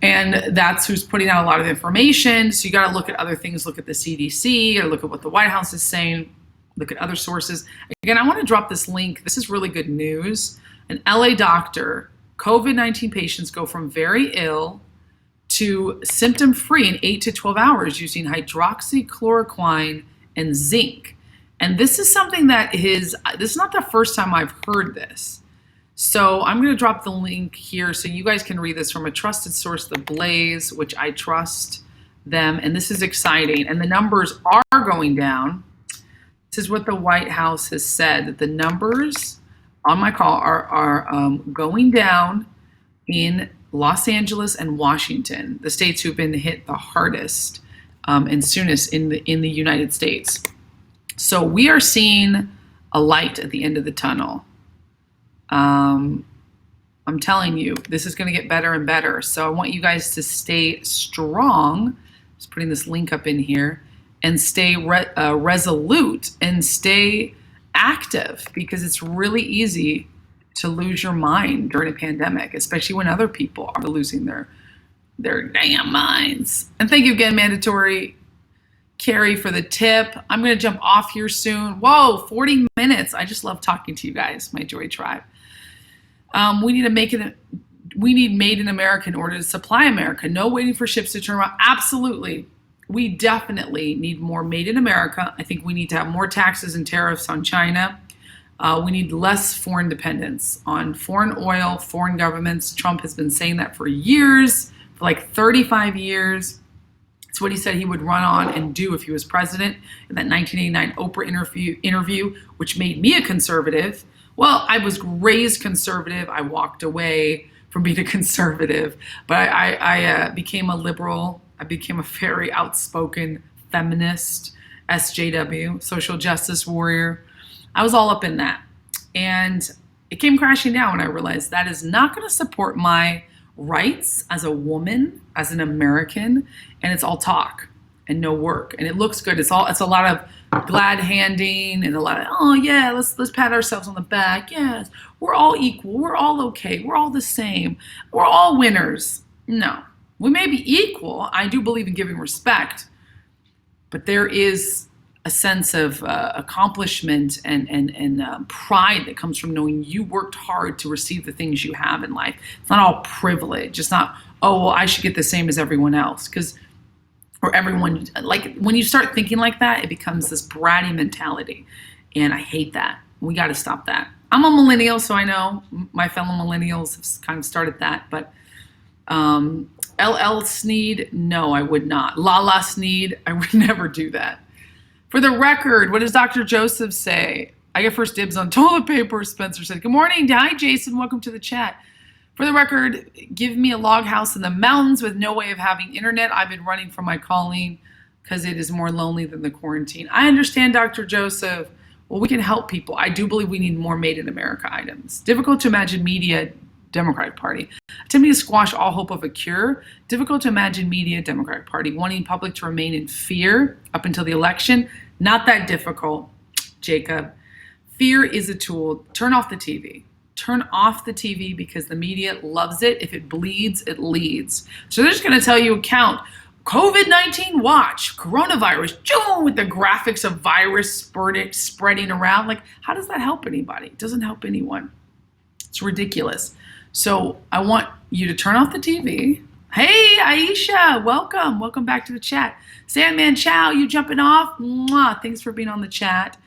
And that's who's putting out a lot of information. So you got to look at other things, look at the CDC, or look at what the White House is saying, look at other sources. Again, I want to drop this link. This is really good news. An LA doctor, COVID-19 patients go from very ill to symptom-free in 8 to 12 hours using hydroxychloroquine and zinc. And this is something this is not the first time I've heard this. So I'm going to drop the link here so you guys can read this from a trusted source, The Blaze, which I trust them. And this is exciting. And the numbers are going down. This is what the White House has said, that the numbers on my call are going down in Los Angeles and Washington, the states who've been hit the hardest and soonest in the United States. So we are seeing a light at the end of the tunnel. I'm telling you, this is going to get better and better. So I want you guys to stay strong. Just putting this link up in here, and stay resolute and stay active, because it's really easy to lose your mind during a pandemic, especially when other people are losing their damn minds. And thank you again, Mandatory Carrie, for the tip. I'm going to jump off here soon. Whoa, 40 minutes. I just love talking to you guys, my Joy Tribe. We need made in America in order to supply America. No waiting for ships to turn around. Absolutely. We definitely need more made in America. I think we need to have more taxes and tariffs on China. We need less foreign dependence on foreign oil, foreign governments. Trump has been saying that for years, for like 35 years. It's what he said he would run on and do if he was president in that 1989 Oprah interview, which made me a conservative. Well, I was raised conservative. I walked away from being a conservative, but I became a liberal. I became a very outspoken feminist, SJW, social justice warrior. I was all up in that. And it came crashing down when I realized that is not going to support my rights as a woman, as an American, and it's all talk and no work. And it looks good. It's a lot of glad handing and a lot of, oh yeah, let's pat ourselves on the back. Yes, we're all equal. We're all okay. We're all the same. We're all winners. No, we may be equal. I do believe in giving respect, but there is a sense of accomplishment and pride that comes from knowing you worked hard to receive the things you have in life. It's not all privilege. It's not, oh, well, I should get the same as everyone else. Or everyone, like when you start thinking like that, it becomes this bratty mentality. And I hate that. We got to stop that. I'm a millennial, so I know my fellow millennials have kind of started that. But LL Sneed, no, I would not. Lala Sneed, I would never do that. For the record, what does Dr. Joseph say? I get first dibs on toilet paper, Spencer said. Good morning. Hi, Jason. Welcome to the chat. For the record, give me a log house in the mountains with no way of having internet. I've been running from my calling because it is more lonely than the quarantine. I understand, Dr. Joseph. Well, we can help people. I do believe we need more made in America items. Difficult to imagine media, Democratic Party. Attempting to squash all hope of a cure. Difficult to imagine media, Democratic Party. Wanting public to remain in fear up until the election. Not that difficult, Jacob. Fear is a tool. Turn off the TV. Turn off the TV because the media loves it. If it bleeds, it leads. So they're just going to tell you count COVID-19 watch, coronavirus, with the graphics of virus spreading around. Like, how does that help anybody? It doesn't help anyone. It's ridiculous. So I want you to turn off the TV. Hey, Aisha, welcome. Welcome back to the chat. Sandman Chow, you jumping off? Mwah, thanks for being on the chat.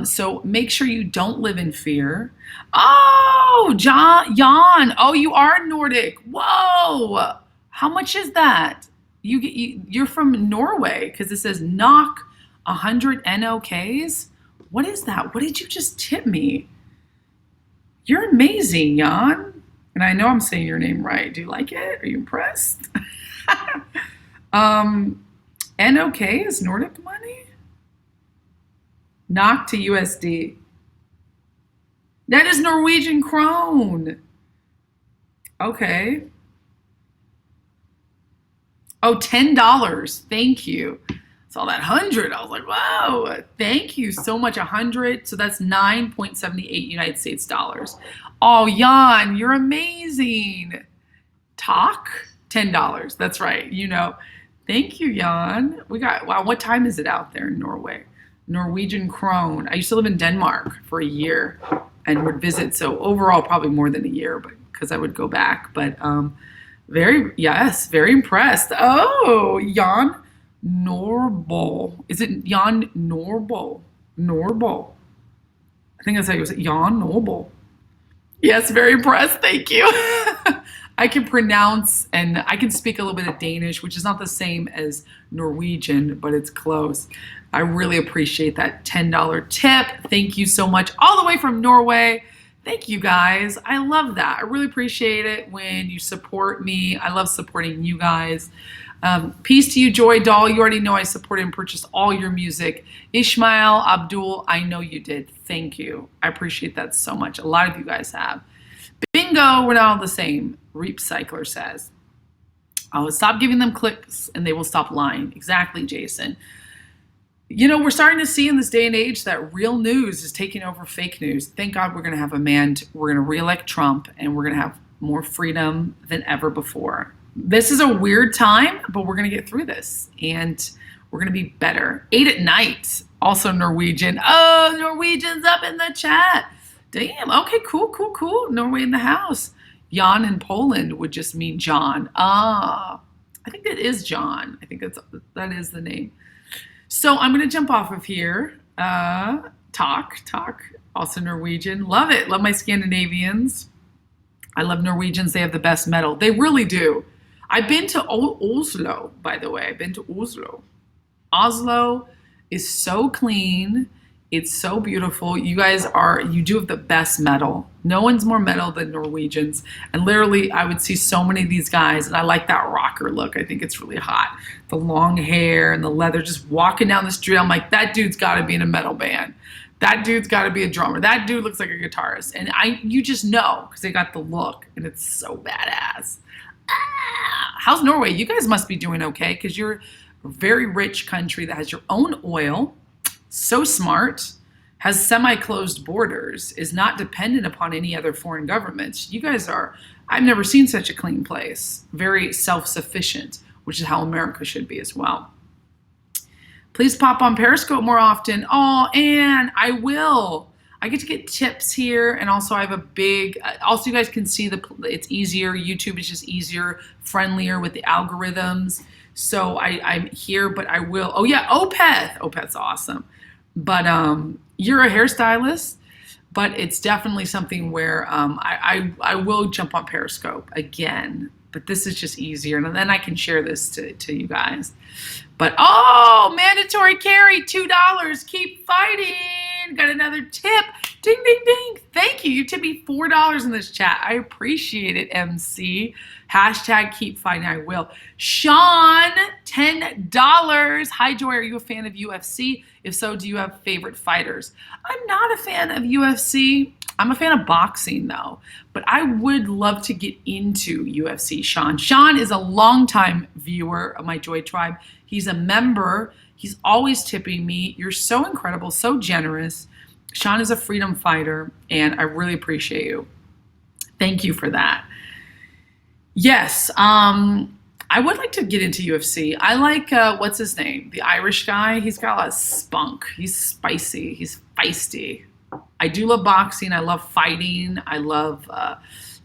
So make sure you don't live in fear. Oh, Jan. Oh, you are Nordic. Whoa. How much is that? You're from Norway because it says knock 100 NOKs. What is that? What did you just tip me? You're amazing, Jan. And I know I'm saying your name right. Do you like it? Are you impressed? um, NOK is Nordic money? NOK to USD. That is Norwegian krone. Okay. Oh, $10. Thank you. Saw that 100. I was like, wow, thank you so much. 100. So that's 9.78 United States dollars. Oh, Jan, you're amazing. Talk? $10. That's right. You know. Thank you, Jan. We got, wow, what time is it out there in Norway? Norwegian krone. I used to live in Denmark for a year and would visit. So overall, probably more than a year, but because I would go back. But yes, very impressed. Oh, Jan Norbo. Is it Jan Norbo? Norbo. I think that's how you say it. Jan Norbo. Yes, very impressed. Thank you. I can pronounce and I can speak a little bit of Danish, which is not the same as Norwegian, but it's close. I really appreciate that $10 tip. Thank you so much. All the way from Norway. Thank you guys. I love that. I really appreciate it when you support me. I love supporting you guys. Peace to you, Joy Doll. You already know I supported and purchased all your music. Ishmael, Abdul, I know you did. Thank you. I appreciate that so much. A lot of you guys have. Bingo, we're not all the same. Reap Cycler says. I will stop giving them clicks and they will stop lying. Exactly, Jason. You know, we're starting to see in this day and age that real news is taking over fake news. Thank God we're going to have we're going to reelect Trump and we're going to have more freedom than ever before. This is a weird time, but we're going to get through this and we're going to be better. 8 at night, also Norwegian. Oh, Norwegians up in the chat. Damn. Okay, cool. Norway in the house. Jan in Poland would just mean John. I think that is John. I think that is the name. So I'm going to jump off of here. Talk. Also Norwegian. Love it. Love my Scandinavians. I love Norwegians. They have the best metal. They really do. I've been to Oslo, by the way. I've been to Oslo. Oslo is so clean. It's so beautiful. You do have the best metal. No one's more metal than Norwegians. And literally, I would see so many of these guys, and I like that rocker look. I think it's really hot. The long hair and the leather, just walking down the street. I'm like, that dude's got to be in a metal band. That dude's got to be a drummer. That dude looks like a guitarist. And you just know because they got the look, and it's so badass. How's Norway? You guys must be doing okay because you're a very rich country that has your own oil. So smart, has semi-closed borders, is not dependent upon any other foreign governments. You guys I've never seen such a clean place. Very self-sufficient, which is how America should be as well. Please pop on Periscope more often. Oh, and I will. I get to get tips here, and also I have also you guys can see it's easier. YouTube is just easier, friendlier with the algorithms. So I'm here, but I will. Oh yeah, Opeth. Opeth's awesome. But you're a hairstylist, but it's definitely something where I will jump on Periscope again. But this is just easier, and then I can share this to you guys. But mandatory carry, $2. Keep fighting. Got another tip. Ding, ding, ding. Thank you. You tipped me $4 in this chat. I appreciate it, MC. Hashtag keep fighting. I will. Sean, $10. Hi, Joy. Are you a fan of UFC? If so, do you have favorite fighters? I'm not a fan of UFC. I'm a fan of boxing, though. But I would love to get into UFC, Sean. Sean is a longtime viewer of my Joy Tribe. He's a member. He's always tipping me. You're so incredible, so generous. Sean is a freedom fighter, and I really appreciate you. Thank you for that. Yes, I would like to get into UFC. I like, what's his name? The Irish guy. He's got a lot of spunk. He's spicy. He's feisty. I do love boxing. I love fighting. I love,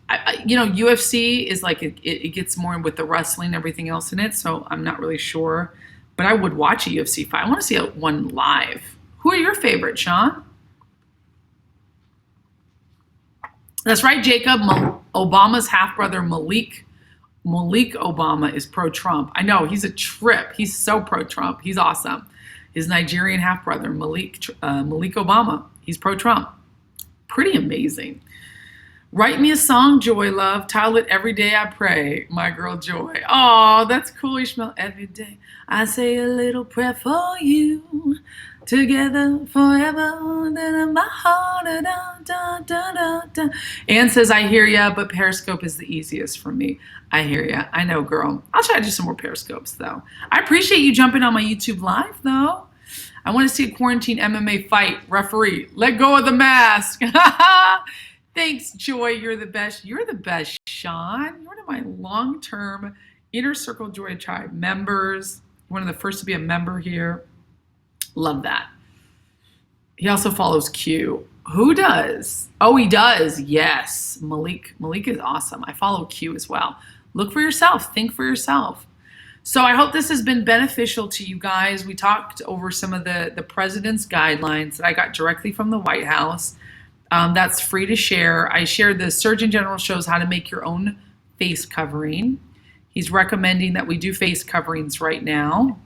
UFC is like, it gets more with the wrestling and everything else in it, so I'm not really sure. But I would watch a UFC fight. I want to see one live. Who are your favorites, Sean? That's right, Jacob. Obama's half-brother, Malik Obama, is pro-Trump. I know, he's a trip. He's so pro-Trump. He's awesome. His Nigerian half-brother, Malik Obama, he's pro-Trump. Pretty amazing. Write me a song, Joy Love. Title it Every Day I Pray, my girl Joy. Oh, that's cool, Ishmael. Every day I say a little prayer for you. Together forever, then in my heart, da, da, da, da, da. Ann says, I hear ya, but Periscope is the easiest for me. I hear ya. I know, girl. I'll try to do some more Periscopes, though. I appreciate you jumping on my YouTube Live, though. I want to see a quarantine MMA fight. Referee, let go of the mask. Thanks, Joy. You're the best. You're the best, Sean. You're one of my long-term Inner Circle Joy Tribe members. One of the first to be a member here. Love that. He also follows Q. Who does? Oh, he does. Yes. Malik. Malik is awesome. I follow Q as well. Look for yourself. Think for yourself. So I hope this has been beneficial to you guys. We talked over some of the president's guidelines that I got directly from the White House. That's free to share. I shared the Surgeon General shows how to make your own face covering. He's recommending that we do face coverings right now.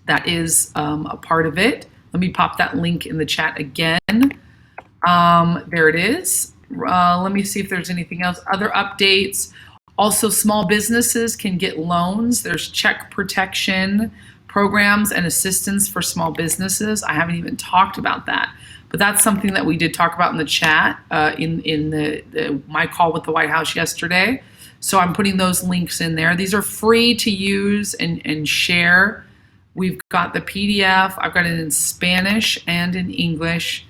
That is a part of it. Let me pop that link in the chat again. There it is. Let me see if there's anything else. Other updates. Also, small businesses can get loans. There's check protection programs and assistance for small businesses. I haven't even talked about that, but that's something that we did talk about in the chat in my call with the White House yesterday. So I'm putting those links in there. These are free to use and share. We've got the PDF. I've got it in Spanish and in English.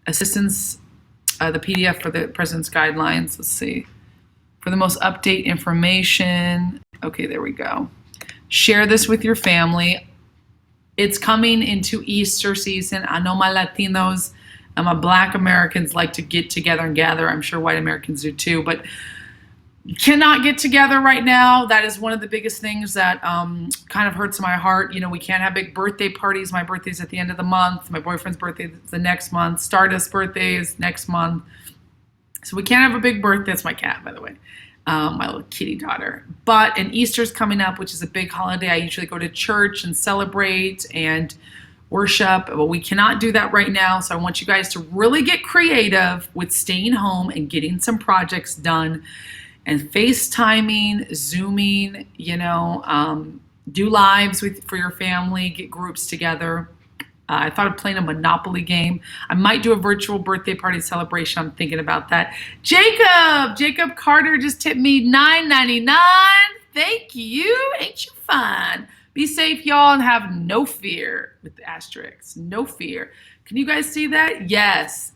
Assistance, the PDF for the President's Guidelines. Let's see. For the most update information. Okay, there we go. Share this with your family. It's coming into Easter season. I know my Latinos and my Black Americans like to get together and gather. I'm sure white Americans do too, but cannot get together right now. That is one of the biggest things that kind of hurts my heart. You know, we can't have big birthday parties. My birthday's at the end of the month. My boyfriend's birthday is the next month. Stardust birthday is next month. So we can't have a big birthday. That's my cat, by the way. My little kitty daughter. And Easter's coming up, which is a big holiday. I usually go to church and celebrate and worship, but we cannot do that right now. So I want you guys to really get creative with staying home and getting some projects done and FaceTiming, Zooming, do lives for your family, get groups together. I thought of playing a Monopoly game. I might do a virtual birthday party celebration. I'm thinking about that. Jacob Carter just tipped me $9.99. Thank you. Ain't you fine? Be safe, y'all, and have no fear with the asterisks. No fear. Can you guys see that? Yes.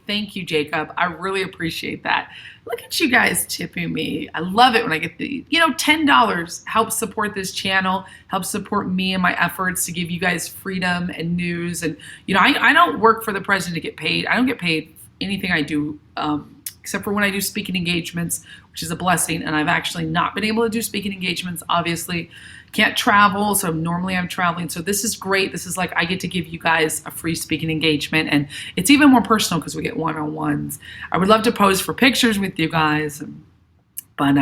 Thank you, Jacob. I really appreciate that. Look at you guys tipping me. I love it when I get $10 helps support this channel, helps support me and my efforts to give you guys freedom and news. And, I don't work for the president to get paid. I don't get paid anything I do, except for when I do speaking engagements, which is a blessing. And I've actually not been able to do speaking engagements, obviously. Can't travel, so normally I'm traveling. So this is great. This is like I get to give you guys a free speaking engagement, and it's even more personal because we get one-on-ones. I would love to pose for pictures with you guys. But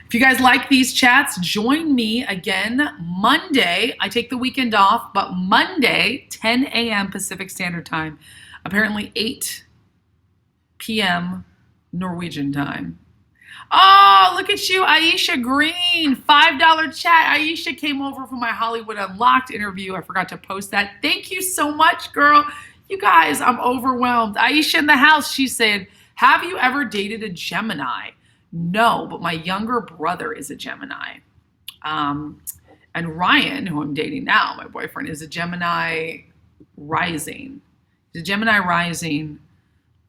if you guys like these chats, join me again Monday. I take the weekend off, but Monday, 10 a.m. Pacific Standard Time, apparently 8 p.m. Norwegian time. Oh, look at you, Aisha Green, $5 chat. Aisha came over for my Hollywood Unlocked interview. I forgot to post that. Thank you so much, girl. You guys, I'm overwhelmed. Aisha in the house, she said, have you ever dated a Gemini? No, but my younger brother is a Gemini. And Ryan, who I'm dating now, my boyfriend, is a Gemini rising. He's a Gemini rising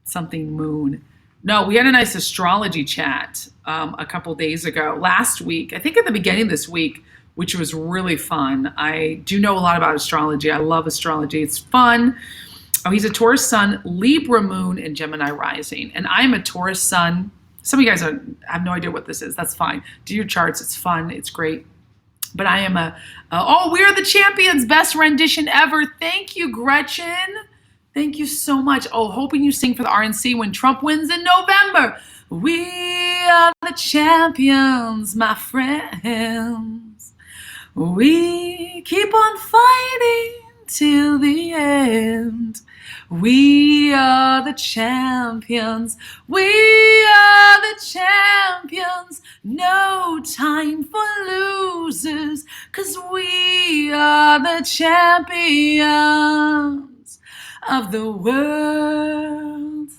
something moon. No, we had a nice astrology chat a couple days ago. Last week, I think at the beginning of this week, which was really fun. I do know a lot about astrology. I love astrology. It's fun. Oh, he's a Taurus sun, Libra moon, and Gemini rising. And I'm a Taurus sun. Some of you guys have no idea what this is. That's fine. Do your charts. It's fun. It's great. But I am we're the champions. Best rendition ever. Thank you, Gretchen. Thank you so much. Oh, hoping you sing for the RNC when Trump wins in November. We are the champions, my friends. We keep on fighting till the end. We are the champions. We are the champions. No time for losers, 'cause we are the champions of the world.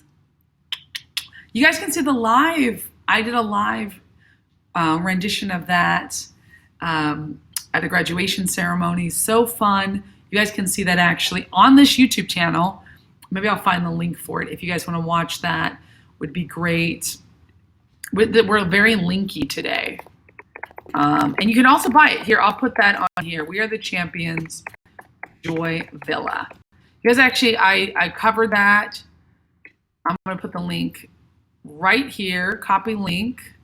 You guys can see the live. I did a live rendition of that at a graduation ceremony. So fun. You guys can see that actually on this YouTube channel. Maybe I'll find the link for it. If you guys want to watch that, would be great. We're very linky today. And you can also buy it. Here, I'll put that on here. We are the champions, Joy Villa. You guys actually, I covered that. I'm going to put the link right here, copy link,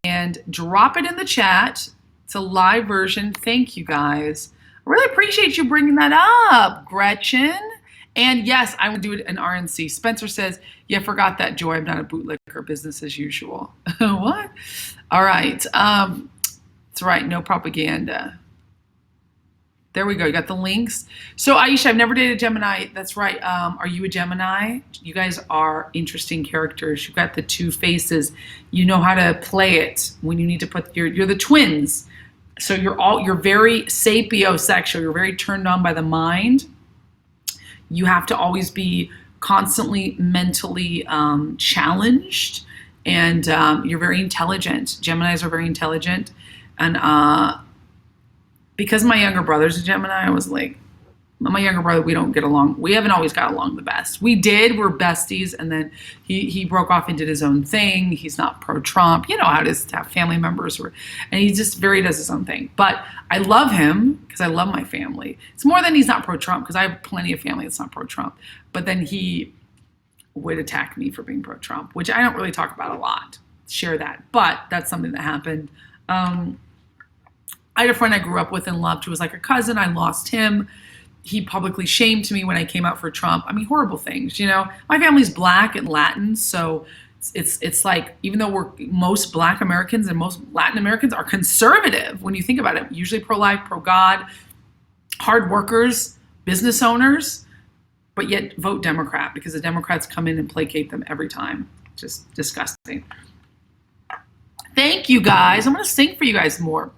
and drop it in the chat. It's a live version. Thank you guys. I really appreciate you bringing that up, Gretchen. And yes, I will do it in RNC. Spencer says, yeah, forgot that, Joy. I'm not a bootlicker, business as usual. What? All right. That's right. No propaganda. There we go. You got the links. So Aisha, I've never dated a Gemini. That's right. Are you a Gemini? You guys are interesting characters. You've got the two faces. You know how to play it when you need to put you're the twins. So you're very sapiosexual. You're very turned on by the mind. You have to always be constantly mentally challenged, and you're very intelligent. Geminis are very intelligent, and because my younger brother's a Gemini, I was like, my younger brother, we don't get along. We haven't always got along the best. We did, we're besties, and then he broke off and did his own thing. He's not pro-Trump. You know how it is to have family members, and he just does his own thing. But I love him because I love my family. It's more than he's not pro-Trump, because I have plenty of family that's not pro-Trump. But then he would attack me for being pro-Trump, which I don't really talk about a lot, share that. But that's something that happened. I had a friend I grew up with and loved who was like a cousin. I lost him. He publicly shamed me when I came out for Trump. I mean, horrible things, you know. My family's Black and Latin, so it's like, even though most Black Americans and most Latin Americans are conservative when you think about it, usually pro-life, pro-God, hard workers, business owners, but yet vote Democrat because the Democrats come in and placate them every time. Just disgusting. Thank you guys. I'm going to sing for you guys more.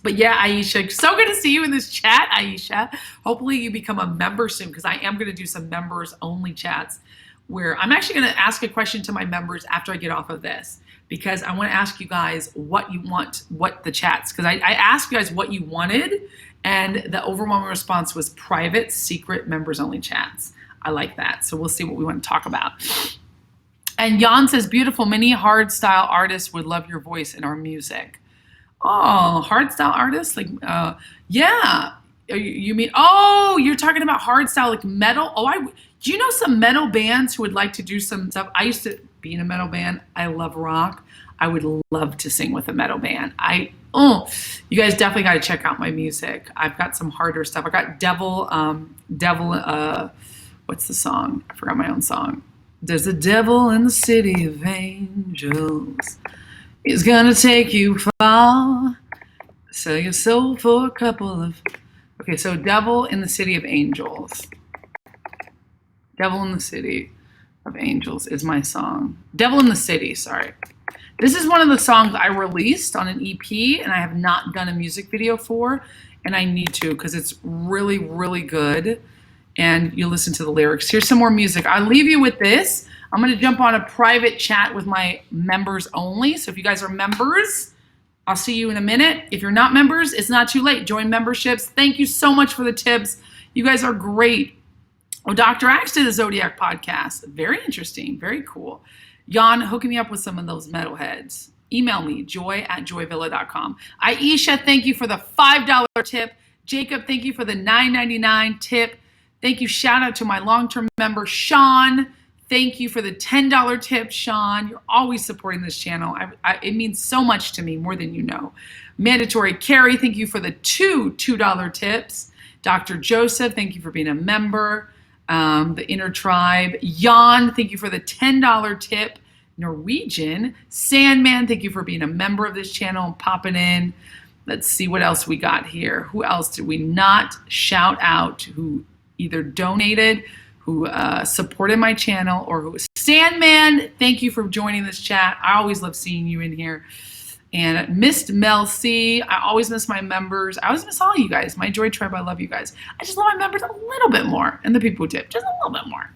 But yeah, Aisha, so good to see you in this chat, Aisha. Hopefully you become a member soon, because I am going to do some members only chats where I'm actually going to ask a question to my members after I get off of this, because I want to ask you guys what you want, what the chats, because I asked you guys what you wanted, and the overwhelming response was private, secret, members only chats. I like that. So we'll see what we want to talk about. And Jan says, beautiful, many hard style artists would love your voice in our music. Oh, hard style artists? Like, yeah. You mean, oh, you're talking about hard style, like metal? Oh, do you know some metal bands who would like to do some stuff? I used to be in a metal band. I love rock. I would love to sing with a metal band. You guys definitely got to check out my music. I've got some harder stuff. I got Devil, what's the song? I forgot my own song. There's a devil in the city of angels. He's gonna take you far. Sell your soul for a couple of... Okay, so Devil in the City of Angels. Devil in the City of Angels is my song. Devil in the City, sorry. This is one of the songs I released on an EP, and I have not done a music video for, and I need to, because it's really, really good. And you listen to the lyrics. Here's some more music. I'll leave you with this. I'm going to jump on a private chat with my members only. So if you guys are members, I'll see you in a minute. If you're not members, it's not too late. Join memberships. Thank you so much for the tips. You guys are great. Oh, Dr. Axe did a Zodiac podcast. Very interesting. Very cool. Jan, hooking me up with some of those metalheads. Email me, joy@joyvilla.com. Aisha, thank you for the $5 tip. Jacob, thank you for the $9.99 tip. Thank you. Shout out to my long-term member, Sean. Thank you for the $10 tip, Sean. You're always supporting this channel. It means so much to me, more than you know. Mandatory Carrie, thank you for the two $2 tips. Dr. Joseph, thank you for being a member. The Inner Tribe. Jan, thank you for the $10 tip. Norwegian. Sandman, thank you for being a member of this channel and popping in. Let's see what else we got here. Who else did we not shout out who either donated, who supported my channel, or who was Sandman? Thank you for joining this chat. I always love seeing you in here. And missed Mel C. I always miss my members. I always miss all you guys. My Joy Tribe, I love you guys. I just love my members a little bit more. And the people who tip, just a little bit more.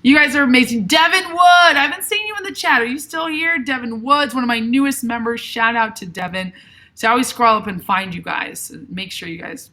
You guys are amazing. Devin Wood, I haven't seen you in the chat. Are you still here? Devin Wood's one of my newest members. Shout out to Devin. So I always scroll up and find you guys. Make sure you guys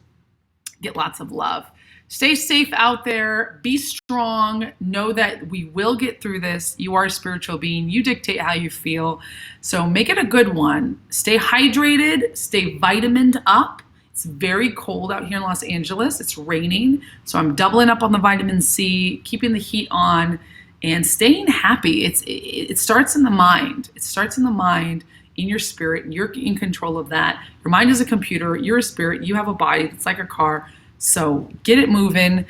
get lots of love. Stay safe out there. Be strong. Know that we will get through this. You are a spiritual being. You dictate how you feel. So make it a good one. Stay hydrated. Stay vitamined up. It's very cold out here in Los Angeles. It's raining. So I'm doubling up on the vitamin C, keeping the heat on, and staying happy. It starts in the mind. It starts in the mind, in your spirit. You're in control of that. Your mind is a computer. You're a spirit. You have a body. It's like a car. So get it moving,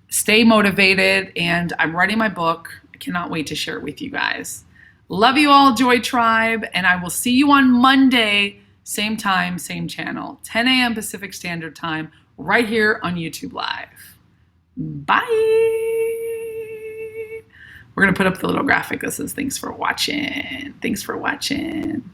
stay motivated, and I'm writing my book. I cannot wait to share it with you guys. Love you all, Joy Tribe, and I will see you on Monday, same time, same channel, 10 a.m. Pacific Standard Time, right here on YouTube Live. Bye. We're going to put up the little graphic that says, thanks for watching. Thanks for watching.